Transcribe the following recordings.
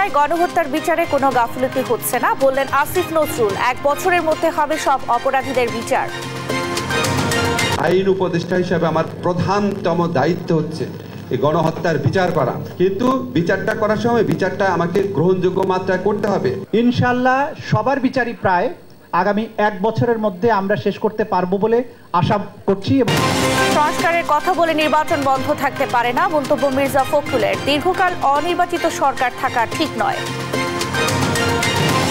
জুলাই গণহত্যার বিচারে কোনো গাফিলতি হচ্ছে না বললেন আসিফ নজরুল। 1 বছরের মধ্যে হবে সব অপরাধীদের বিচার। আইন উপদেষ্টা হিসেবে আমার প্রধানতম দায়িত্ব হচ্ছে এই গণহত্যার বিচার করা, কিন্তু বিচারটা করার সময় বিচারটা আমাকে গ্রহণযোগ্য মাত্রায় করতে হবে। ইনশাআল্লাহ সবার বিচারই প্রায় আগামী 1 বছরের মধ্যে আমরা শেষ করতে পারবো বলে আশা করছি। সংস্কারের কথা বলে নির্বাচন বন্ধ থাকতে পারে না মন্তব্য মির্জা ফখরুলের। দীর্ঘকাল অনির্বাচিত সরকার থাকা ঠিক নয়।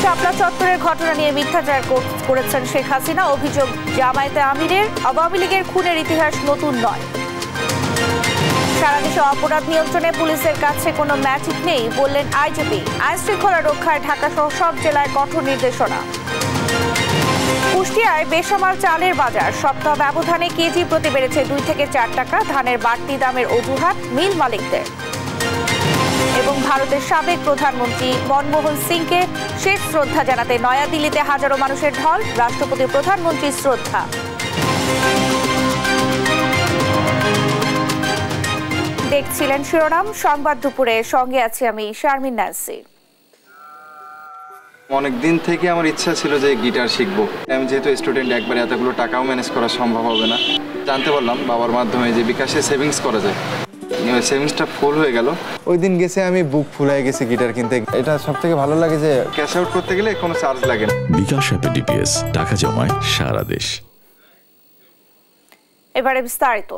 শাপলা চত্বরের ঘটনা নিয়ে মিথ্যাচার করেছেন শেখ হাসিনা। অভিযোগ জামায়াতে আমিরের। আওয়ামী লীগের খুনের ইতিহাস নতুন নয়। সারা দেশে অপরাধ নিয়ন্ত্রণে পুলিশের কাছে কোনো ম্যাজিক নেই বললেন আইজিপি। আইন শৃঙ্খলা রক্ষায় ঢাকা সহ সব জেলায় কঠোর নির্দেশনা। কুষ্টিয়ায় বেসামাল চালের বাজার সপ্তাহ ব্যবধানে কেজি প্রতি বেড়েছে 2 থেকে 4 টাকা। ধানের বাড়তি দামের অজুহাত মিল মালিকদের। এবং ভারতের সাবেক প্রধানমন্ত্রী মনমোহন সিংকে শেষ শ্রদ্ধা জানাতে নয়াদিল্লিতে হাজারো মানুষের ঢল। রাষ্ট্রপতি প্রধানমন্ত্রীর শ্রদ্ধা। দেখছিলেন শিরোনাম সংবাদ দুপুরে, সঙ্গে আছি আমি শারমিন নাসি। অনেকদিন থেকে আমার ইচ্ছা ছিল যে গিটার শিখবো। আমি যেহেতু স্টুডেন্ট, একবারে এতগুলো টাকাও ম্যানেজ করা সম্ভব হবে না। জানতে পারলাম বাবার মাধ্যমে যে বিকাশে সেভিংস করা যায়। সেভিংসটা ফুল হয়ে গেল। ওই দিন গেছে আমি বুক ফুল হয়ে গেছি গিটার কিনতে। এটা সব থেকে ভালো লাগে যে ক্যাশ আউট করতে গেলে কোনো চার্জ লাগে না। বিকাশ অ্যাপে ডিপিএস টাকা জমায় সারা দেশ। এবারে বিস্তারিত।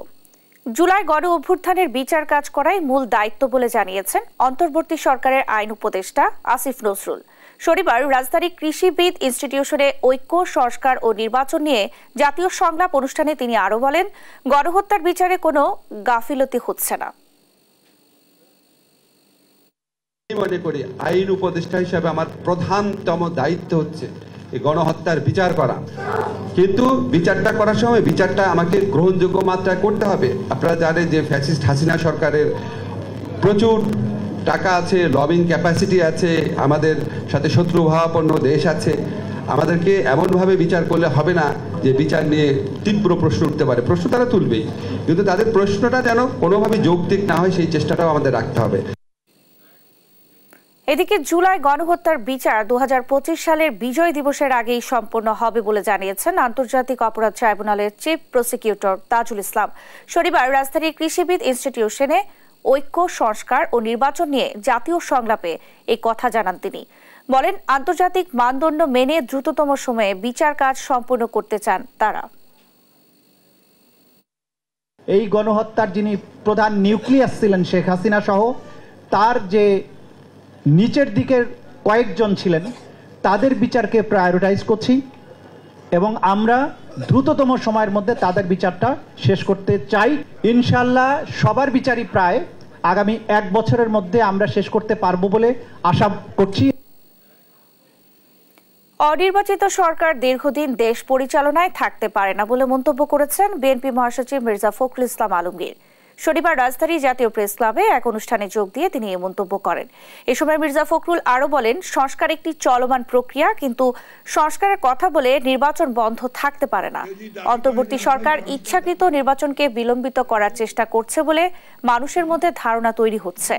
জুলাই গণ অভ্যুত্থানের বিচার কাজ করাই মূল দায়িত্ব বলে জানিয়েছেন অন্তর্বর্তী সরকারের আইন উপদেষ্টা আসিফ নজরুল। শনিবার রাজধানী কৃষিবিদ ইনস্টিটিউশনে ঐক্য, সংস্কার ও নির্বাচন নিয়ে জাতীয় সংলাপ অনুষ্ঠানে তিনি আরো বলেন, গণহত্যার বিচারে কোনো গাফিলতি হচ্ছে না। মনে করি আইন উপদেষ্টা হিসেবে আমার প্রধানতম দায়িত্ব হচ্ছে এই গণহত্যার বিচার করা, কিন্তু বিচারটা করার সময় বিচারটা আমাকে গ্রহণযোগ্য মাত্রায় করতে হবে। আপনারা জানেন যে ফ্যাসিস্ট হাসিনা সরকারের প্রচুর টাকা আছে, লবিং ক্যাপাসিটি আছে, আমাদের সাথে শত্রুভাবাপন্ন দেশ আছে। আমাদেরকে এমনভাবে বিচার করলে হবে না যে বিচার নিয়ে তীব্র প্রশ্ন উঠতে পারে। প্রশ্ন তারা তুলবেই, কিন্তু তাদের প্রশ্নটা যেন কোনোভাবে যৌক্তিক না হয় সেই চেষ্টাটাও আমাদের রাখতে হবে। এদিকে জুলাই গণহত্যার বিচার 2025 সালের বিজয় দিবসের আগেই সম্পন্ন হবে বলে জানিয়েছেন আন্তর্জাতিক অপরাধ ট্রাইব্যুনালের চিফ প্রসিকিউটর তাজুল ইসলাম। শনিবার রাজধানীর কৃষিবিদ ইনস্টিটিউশনে ঐক্য, সংস্কার ও নির্বাচন নিয়ে জাতীয় সংলাপে এই কথা জানান তিনি। বলেন, আন্তর্জাতিক মানদণ্ড মেনে দ্রুততম সময়ে বিচার কাজ সম্পন্ন করতে চান তারা। এই গণহত্যার যিনি প্রধান নিউক্লিয়াস ছিলেন শেখ হাসিনা সহ তার যে নিচের দিকের কয়েকজন ছিলেন তাদের বিচারকে প্রায়োরিটাইজ করছি এবং আমরা দ্রুততম সময়ের মধ্যে তাদের বিচারটা শেষ করতে চাই। ইনশাআল্লাহ সবার বিচারই প্রায় আগামী 1 বছরের মধ্যে আমরা শেষ করতে পারবো বলে আশা করছি। অনির্বাচিত সরকার দীর্ঘদিন দেশ পরিচালনায় থাকতে পারে না বলে মন্তব্য করেছেন বিএনপি মহাসচিব মির্জা ফখরুল ইসলাম আলমগীর। শনিবার রাজধানী জাতীয় প্রেস ক্লাবে এক অনুষ্ঠানে যোগ দিয়ে তিনি এই মন্তব্য করেন। এ সময় মির্জা ফখরুল আরো বলেন, সংস্কার একটি চলমান প্রক্রিয়া, কিন্তু সংস্কারের কথা বলে নির্বাচন বন্ধ থাকতে পারে না। অন্তর্বর্তী সরকার ইচ্ছাকৃত নির্বাচনকে বিলম্বিত করার চেষ্টা করছে বলে মানুষের মধ্যে ধারণা তৈরি হচ্ছে।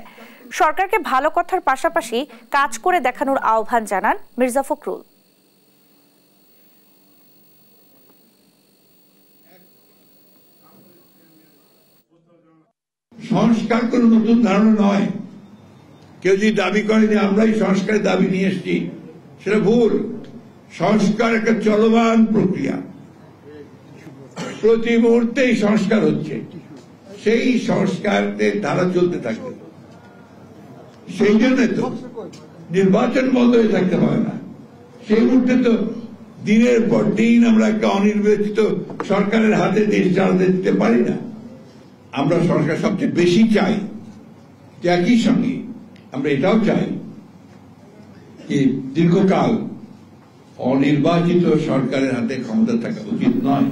সরকারকে ভালো কথার পাশাপাশি কাজ করে দেখানোর আহ্বান জানান মির্জা ফখরুল। সংস্কার কোন নতুন ধারণা নয়। কেউ যদি দাবি করে যে আমরাই সংস্কারের দাবি নিয়ে এসেছি, সেটা ভুল। সংস্কার একটা চলমান প্রক্রিয়া, প্রতি মুহূর্তেই সংস্কার হচ্ছে, সেই সংস্কারের ধারা চলতে থাকবে। সেই জন্য তো নির্বাচন বন্ধ হয়ে থাকতে পারে না। সেই মুহূর্তে তো দিনের পর দিন আমরা একটা অনির্বাচিত সরকারের হাতে দেশ চালাতে দিতে পারি না। আমরা সরকার সবচেয়ে বেশি চাই, একই সঙ্গে আমরা এটাও চাই যে দীর্ঘকাল অনির্বাচিত সরকারের হাতে ক্ষমতা থাকা উচিত নয়।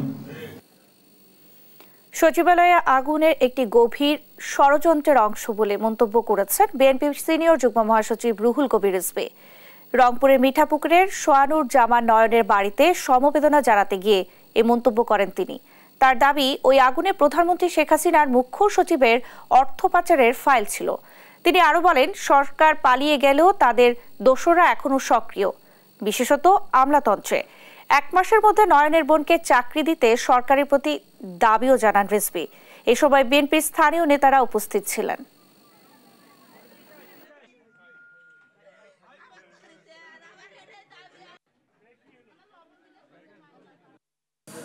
সচিবালয়ে আগুনের একটি গভীর ষড়যন্ত্রের অংশ বলে মন্তব্য করেছেন বিএনপির সিনিয়র যুগ্ম মহাসচিব রুহুল কবির রিজভী। রংপুরের মিঠাপুকুরের সোয়ানুর জামান নয়নের বাড়িতে সমবেদনা জানাতে গিয়ে এ মন্তব্য করেন তিনি। তার দাবি, ওই আগুনে প্রধানমন্ত্রী শেখ হাসিনার মুখ্য সচিবের অর্থ পাচারের ফাইল ছিল। তিনি আরো বলেন, সরকার পালিয়ে গেলেও তাদের দোসররা এখনো সক্রিয়, বিশেষত আমলাতন্ত্রে। 1 মাসের মধ্যে নয়নের বোনকে চাকরি দিতে সরকারের প্রতি দাবিও জানান রিজভী। এ সময় বিএনপির স্থানীয় নেতারা উপস্থিত ছিলেন।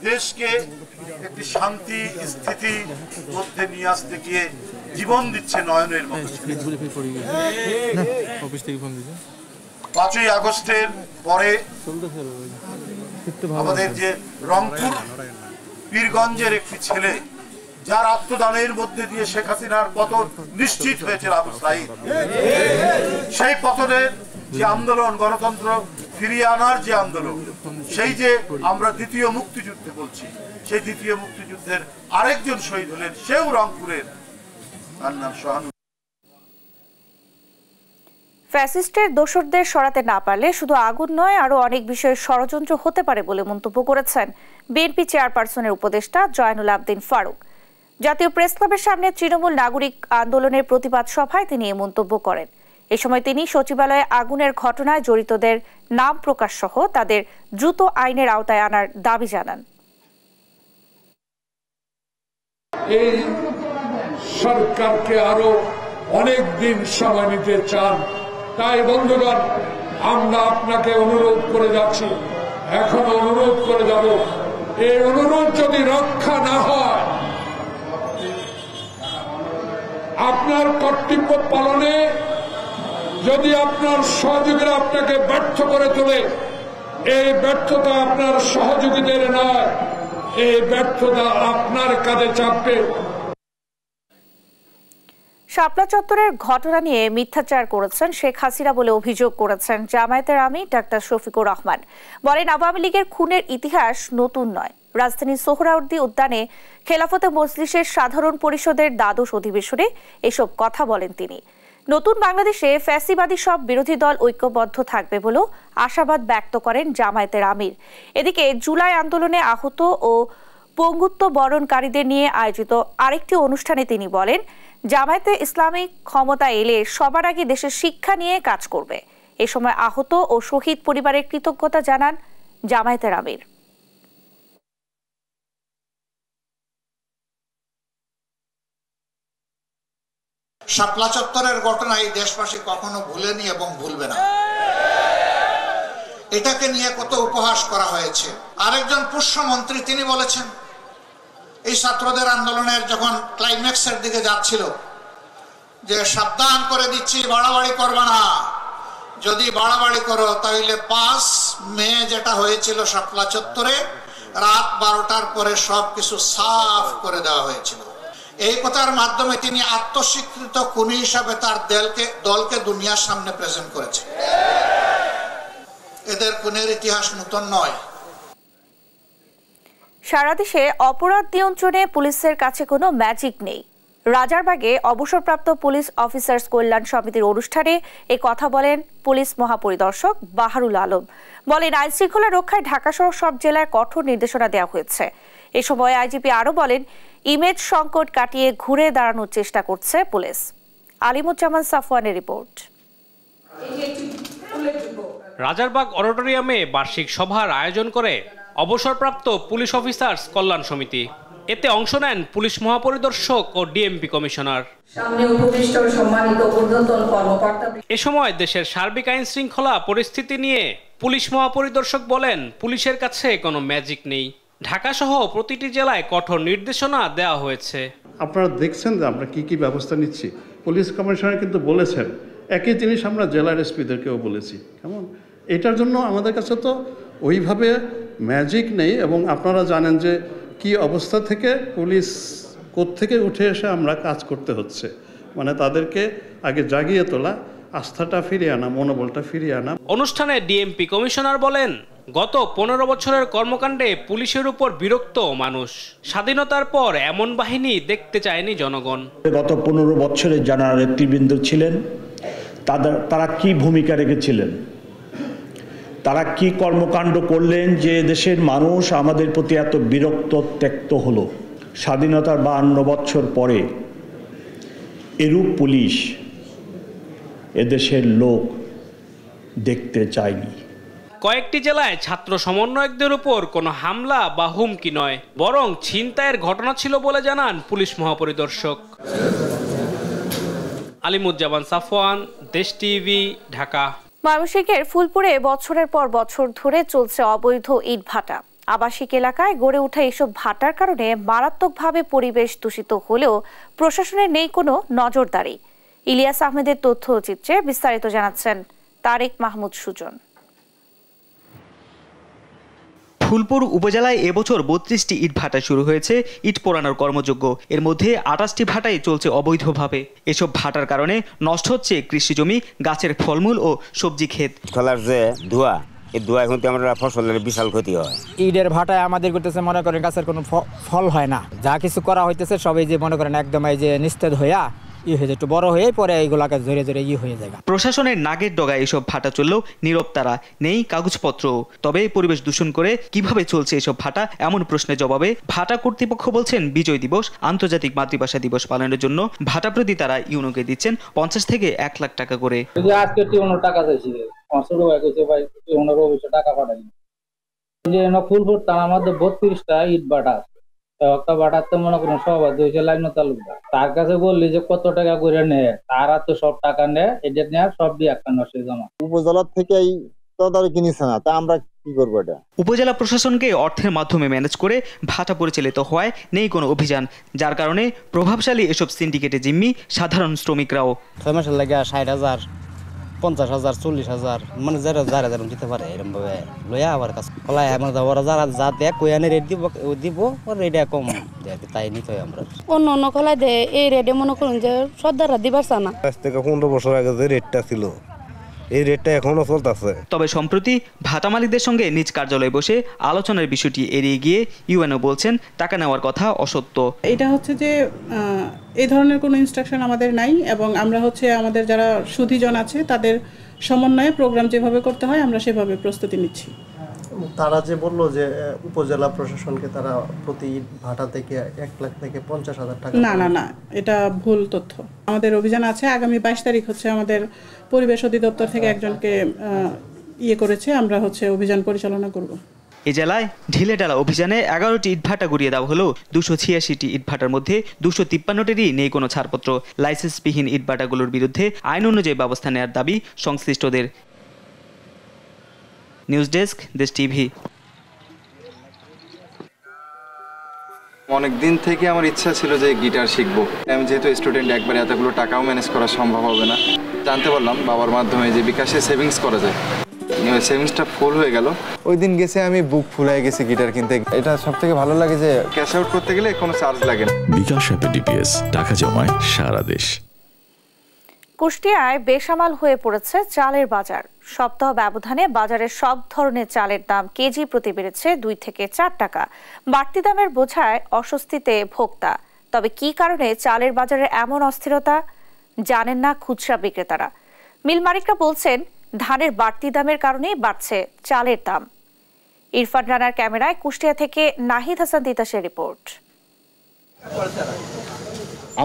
দেশকে একটি শান্তি স্থিতি মধ্যে নিয়ে আসতে গিয়ে জীবন দিচ্ছে নয়নের মতো। 5ই আগস্টের পরে আমাদের যে রংপুর পীরগঞ্জের একটি ছেলে, যার আত্মদানের মধ্যে দিয়ে শেখ হাসিনার পতন নিশ্চিত হয়েছে, আবু সাঈদ, সেই পতনের যে আন্দোলন, গণতন্ত্র ফিরিয়ে আনার যে আন্দোলন, সেই যে আমরা দ্বিতীয় মুক্তিযুদ্ধে বলছি, সেই দ্বিতীয় মুক্তিযুদ্ধের আরেকজন শহীদ হলেন, সেও রংপুরের, তার নাম সোহানুর। ফ্যাসিস্টের দোসরদের সরাতে না পারলে শুধু আগুন নয়, আরো অনেক বিষয়ে ষড়যন্ত্র হতে পারে বলে মন্তব্য করেছেন বিএনপি চেয়ারপারসনের উপদেষ্টা জয়নুল আবদিন ফারুক। জাতীয় প্রেস ক্লাবের সামনে তৃণমূল নাগরিক আন্দোলনের প্রতিবাদ সভায় তিনি এই মন্তব্য করেন। এ সময় তিনি সচিবালয়ে আগুনের ঘটনায় জড়িতদের নাম প্রকাশ সহ তাদের দ্রুত আইনের আওতায় আনার দাবি জানান। এই সরকারকে আরো অনেক দিন সময় নিতে চান, তাই বন্ধুগণ, আমরা আপনাকে অনুরোধ করে যাচ্ছি, এখনো অনুরোধ করে যাব। এই অনুরোধ যদি রক্ষা না হয়, আপনার কর্তব্য পালনে যদি আপনার সহযোগীরা আপনাকে ব্যর্থ করে তোলে, এই ব্যর্থতা আপনার সহযোগীদের নয়, এই ব্যর্থতা আপনার কাঁধে চাপবে। শাপলা চত্বরের ঘটনা নিয়ে মিথ্যাচার করেছেন শেখ হাসিনা বলে অভিযোগ করেছেন জামায়াতের আমির ডাক্তার শফিকুর রহমান। বলেন, আওয়ামী লীগের খুনের ইতিহাস নতুন নয়। রাজধানীর সোহরাওয়ার্দী উদ্যানে খেলাফতে মজলিসের সাধারণ পরিষদের দ্বাদশ অধিবেশনে এসব কথা বলেন তিনি। নতুন বাংলাদেশে ফ্যাসিবাদী সব বিরোধী দল ঐক্যবদ্ধ থাকবে বলেও আশাবাদ ব্যক্ত করেন জামায়াতের আমির। এদিকে জুলাই আন্দোলনে আহত ও পঙ্গুত্ব বরণকারীদের নিয়ে আয়োজিত আরেকটি অনুষ্ঠানে তিনি বলেন, জামায়াতে ইসলামী ক্ষমতা এলে সবার আগে দেশের শিক্ষা নিয়ে কাজ করবে। এ সময় আহত ও শহীদ পরিবারের কৃতজ্ঞতা জানান জামায়াতের আমির। শাপলা চত্বরের ঘটনা এই দেশবাসী কখনো ভুলেনি এবং ভুলবে না। এটাকে নিয়ে কত উপহাস করা হয়েছে। আরেকজন পুষ্যমন্ত্রী তিনি বলেছেন, এই ছাত্রদের আন্দোলনের যখন ক্লাইম্যাক্সের দিকে যাচ্ছিল, যে সাবধান করে দিচ্ছি, বাড়াবাড়ি করবে না, যদি বাড়াবাড়ি করো তাহলে 5 মে যেটা হয়েছিল শাপলা চত্বরে, রাত 12টার পরে সবকিছু সাফ করে দেওয়া হয়েছিল। এই কথার মাধ্যমে তিনি আত্মস্বীকৃত খুনি হিসাবে তার দলকে দুনিয়ার সামনে প্রেজেন্ট করেছে। এদের খুনের ইতিহাস নতুন নয়। সারা দেশে অপরাধ নিয়ন্ত্রণে পুলিশের কাছে কোনো ম্যাজিক নেই। রাজারবাগে অবসরপ্রাপ্ত পুলিশ অফিসার্স কল্যাণ সমিতির অনুষ্ঠানে এ কথা বলেন পুলিশ মহাপরিদর্শক বাহারুল আলম। বলেন, আইন শৃঙ্খলা রক্ষায় ঢাকাসহ সব জেলায় কঠোর নির্দেশনা দেওয়া হয়েছে। এ সময় আইজিপি আরো বলেন, ইমেজ সংকট কাটিয়ে ঘুরে দাঁড়ানোর চেষ্টা করছে পুলিশ। আলিমুজ্জামান সাফওয়ানের রিপোর্ট। রাজারবাগ অডিটোরিয়ামে বার্ষিক সভার আয়োজন করে অবসরপ্রাপ্ত পুলিশ অফিসার্স কল্যাণ সমিতি। এতে অংশ নেন পুলিশ মহাপরিদর্শক ও ডিএমপি কমিশনার। এ সময় দেশের সার্বিক আইন শৃঙ্খলা পরিস্থিতি নিয়ে পুলিশ মহাপরিদর্শক বলেন, পুলিশের কাছে কোনো ম্যাজিক নেই। ঢাকা সহ প্রতিটি জেলায় কঠোর নির্দেশনা দেওয়া হয়েছে। আপনারা দেখছেন যে আমরা কি ব্যবস্থা নিচ্ছি। পুলিশ কমিশনার কিন্তু বলেছেন, একই জিনিস আমরা জেলার এসপিদেরকেও বলেছি। কেমন, এটার জন্য আমাদের কাছে তো ওইভাবে ম্যাজিক নেই। এবং আপনারা জানেন যে কি অবস্থা থেকে পুলিশ কোত্থেকে উঠে এসে আমরা কাজ করতে হচ্ছে, মানে তাদেরকে আগে জাগিয়ে তোলা, আস্থাটা ফিরিয়ে আনা, মনোবলটা ফিরিয়ে আনা। অনুষ্ঠানে ডিএমপি কমিশনার বলেন, গত 15 বছরের কর্মকাণ্ডে পুলিশের উপর বিরক্ত মানুষ। স্বাধীনতার পর এমন বাহিনী দেখতে চায়নি জনগণ। গত 15 বছরে যারা নেতৃবৃন্দ ছিলেন, তারা কি ভূমিকা রেখেছিলেন, তারা কি কর্মকাণ্ড করলেন যে দেশের মানুষ আমাদের প্রতি এত বিরক্ত ত্যক্ত হলো। স্বাধীনতার 52 বছর পরে এরূপ পুলিশ এদেশের লোক দেখতে চায়নি। কয়েকটি জেলায় ছাত্র সমন্বয়কদের উপর কোনো হামলা বা হুমকি নয়, বরং ছিনতাইয়ের ঘটনা ছিল বলে জানান পুলিশ মহাপরিদর্শক। আলিমুজ্জামান সাফওয়ান, দেশ টিভি, ঢাকা। ময়মনসিংহের ফুলপুরে বছরের পর বছর ধরে চলছে অবৈধ ইটভাটা। আবাসিক এলাকায় গড়ে ওঠা এসব ভাটার কারণে মারাত্মকভাবে পরিবেশ দূষিত হলেও প্রশাসনের নেই কোনো নজরদারি। ইলিয়াস আহমেদের তথ্যচিত্রে বিস্তারিত জানাচ্ছেন তারেক মাহমুদ সুজন। ফুলপুর উপজেলায় এবছর ৩২টি ইট ভাটা শুরু হয়েছে ইট পোড়ানোর কর্মযোগ্য। এর মধ্যে ২৮টি ভাটাই চলছে অবৈধভাবে। এসব ভাটার কারণে নষ্ট হচ্ছে কৃষি জমি, গাছের ফলমূল ও সবজি ক্ষেত। খোলার যে ধোঁয়া, এই ধোঁয়া এখন আমরা ফসলের বিশাল ক্ষতি হয়। ইটের ভাটায় আমাদের করতেছে মনে করেন গাছের কোনো ফল হয় না। যা কিছু করা হইতেছে সবাই যে মনে করেন একদম এই যে নিস্তেজ হইয়া হয়ে একটু বড় হয়ে পরে এইগুলাকে ধরে ধরে হয়ে যায়। প্রশাসনের নাগের ডগায় এসব ভাটা চললেও নীরব তারা, নেই কাগজপত্র। তবে পরিবেশ দূষণ করে কিভাবে চলছে এসব ভাটা, এমন প্রশ্নের জবাবে ভাটা কর্তৃপক্ষ বলছেন বিজয় দিবস, আন্তর্জাতিক মাতৃভাষা দিবস পালনের জন্য ভাটা প্রতি তারা ইউনোকে দিচ্ছেন ৫০ থেকে ১ লাখ টাকা করে। আজকে টাকা চাইছি, টাকা পাঠাই যে ফুলপুর থানার মধ্যে ৩২টা ইট ভাটা আছে। একটা ভাটাতে মনে করেন সবাই হয়েছে লাইন তালুকদার। তার কাছে বললি যে কত টাকা করে নেয়, তারা তো সব টাকা নেয়, এটা নেয় সব দিয়ে একটা নষ্ট জমা। উপজেলা থেকে তদারকি নিচ্ছে না, তা আমরা কি করবো? এটা উপজেলা প্রশাসনকে অর্থের মাধ্যমে ম্যানেজ করে ভাটা পরিচালিত হওয়ায় নেই কোনো অভিযান, যার কারণে প্রভাবশালী এসব সিন্ডিকেটে জিম্মি সাধারণ শ্রমিকরাও। ৬ মাসের লাগে ৬০,০০০, ৫০,০০০, ৪০,০০০ মানে যারা দিতে পারে এরকম ভাবে লইয়া আবার কাজ কলাই ওরা যারা যা দেয় কয়ানে রেট দিব রেটে কম তাই নিতে হয়। আমরা অন্য কলাই দেয় এই রেটে মনে করুন যে সর্দাররা দিবার চা না। আজ থেকে ১৫ বছর আগে যে রেটটা ছিল এই রেটটা এখনো চলতেছে। তবে সম্প্রতি ভাটা মালিকদের সঙ্গে নিজ কার্যালয়ে বসে আলোচনার বিষয়টি এড়িয়ে গিয়ে ইউএনও বলছেন টাকা নেওয়ার কথা অসত্য। এটা হচ্ছে যে এই ধরনের কোনো ইনস্ট্রাকশন আমাদের নাই এবং আমরা হচ্ছে আমাদের যারা সুধীজন আছে তাদের সমন্বয়ে প্রোগ্রাম যেভাবে করতে হয় আমরা সেভাবে প্রস্তুতি নিচ্ছি। তারা যে বললো যে উপজেলা প্রশাসনকে তারা প্রতি ভাটা থেকে ১ লাখ থেকে ৫০,০০০ টাকা। না, এটা ভুল তথ্য। আমাদের অভিযান আছে, আগামী ২২ তারিখ হচ্ছে আমাদের পরিবেশ অধিদপ্তর থেকে একজনকে করেছে, আমরা হচ্ছে অভিযান পরিচালনা করব। এই জেলায় ঢিলেঢালা অভিযানে ১১টি ইটভাটা গুড়িয়ে দেওয়া হলো। ২৮৬টি ইটভাটার মধ্যে ২৫৩টিরই নেই কোনো ছাড়পত্র। লাইসেন্সবিহীন ইটভাটাগুলোর বিরুদ্ধে আইন অনুযায়ী ব্যবস্থা নেওয়ার দাবি সংশ্লিষ্টদের। নিউজ ডেস্ক, দেশ টিভি। অনেক দিন থেকে আমার ইচ্ছা ছিল যে গিটার শিখবো। আমি যেহেতু স্টুডেন্ট, একবারে এতগুলো টাকাও ম্যানেজ করা সম্ভব হবে না। জানতে পারলাম বাবার মাধ্যমে যে বিকাশে সেভিংস করা যায়। সেভিংসটা ফুল হয়ে গেল। ওই দিন গেছে আমি বুক ফুলাই গেছি গিটার কিনতে। এটা সব থেকে ভালো লাগে যে ক্যাশ আউট করতে গেলে কোনো চার্জ লাগে না। বিকাশ অ্যাপে ডিপিএস টাকা জমায় সারা দেশ। কুষ্টিয়ায় বেসামাল হয়ে পড়েছে চালের বাজার। সপ্তাহ ব্যবধানে বাজারের সব ধরনের চালের দাম কেজি প্রতি বেড়েছে ২ থেকে ৪ টাকা। বাড়তি দামের বোঝায় অস্বস্তিতে ভোক্তা। তবে কি কারণে চালের বাজারে এমন অস্থিরতা জানেন না খুচরা বিক্রেতারা। মিল মালিকরা বলছেন ধানের বাড়তি দামের কারণেই বাড়ছে চালের দাম। ইরফান রানার ক্যামেরায় কুষ্টিয়া থেকে নাহিদ হাসান তিতাসের রিপোর্ট।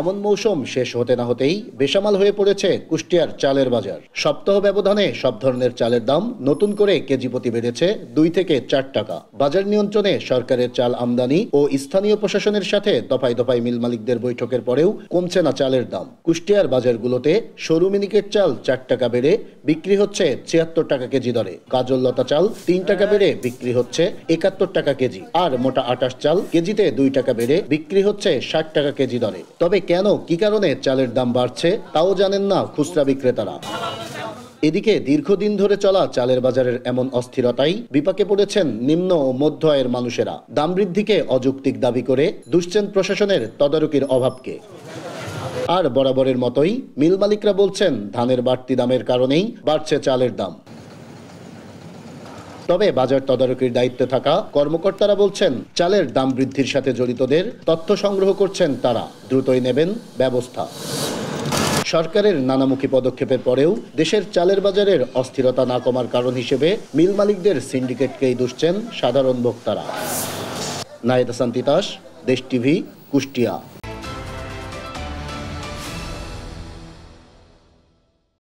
আমন মৌসুম শেষ হতে না হতেই বেসামাল হয়ে পড়েছে কুষ্টিয়ার চালের বাজার। সপ্তাহ ব্যবধানে সব ধরনের চালের দাম নতুন করে কেজি প্রতি বেড়েছে ২ থেকে ৪ টাকা। বাজার নিয়ন্ত্রণে সরকারের চাল আমদানি ও স্থানীয় প্রশাসনের সাথে দফায় দফায় মিল মালিকদের বৈঠকের পরেও কমছে না চালের দাম। কুষ্টিয়ার বাজারগুলোতে সরু মিনিকেট চাল ৪ টাকা বেড়ে বিক্রি হচ্ছে ৭৬ টাকা কেজি দরে। কাজল লতা চাল ৩ টাকা বেড়ে বিক্রি হচ্ছে ৭১ টাকা কেজি। আর মোটা আটাশ চাল কেজিতে ২ টাকা বেড়ে বিক্রি হচ্ছে ৬০ টাকা কেজি দরে। তবে কেন, কি কারণে চালের দাম বাড়ছে তাও জানেন না খুচরা বিক্রেতারা। এদিকে দীর্ঘদিন ধরে চলা চালের বাজারের এমন অস্থিরতায় বিপাকে পড়েছেন নিম্ন ও মধ্য আয়ের মানুষেরা। দাম বৃদ্ধিকে অযৌক্তিক দাবি করে দুষছেন প্রশাসনের তদারকির অভাবকে। আর বরাবরের মতোই মিল মালিকরা বলছেন ধানের বাড়তি দামের কারণেই বাড়ছে চালের দাম। তবে বাজার তদারকির দায়িত্বে থাকা কর্মকর্তারা বলছেন চালের দাম বৃদ্ধির সাথে জড়িতদের তথ্য সংগ্রহ করছেন তারা, দ্রুতই নেবেন ব্যবস্থা। সরকারের নানামুখী পদক্ষেপের পরেও দেশের চালের বাজারের অস্থিরতা না কমার কারণ হিসেবে মিল মালিকদের সিন্ডিকেটকেই দুষছেন সাধারণ ভোক্তারা। নাহিদ হাসান তিতাস, দেশ টিভি, কুষ্টিয়া।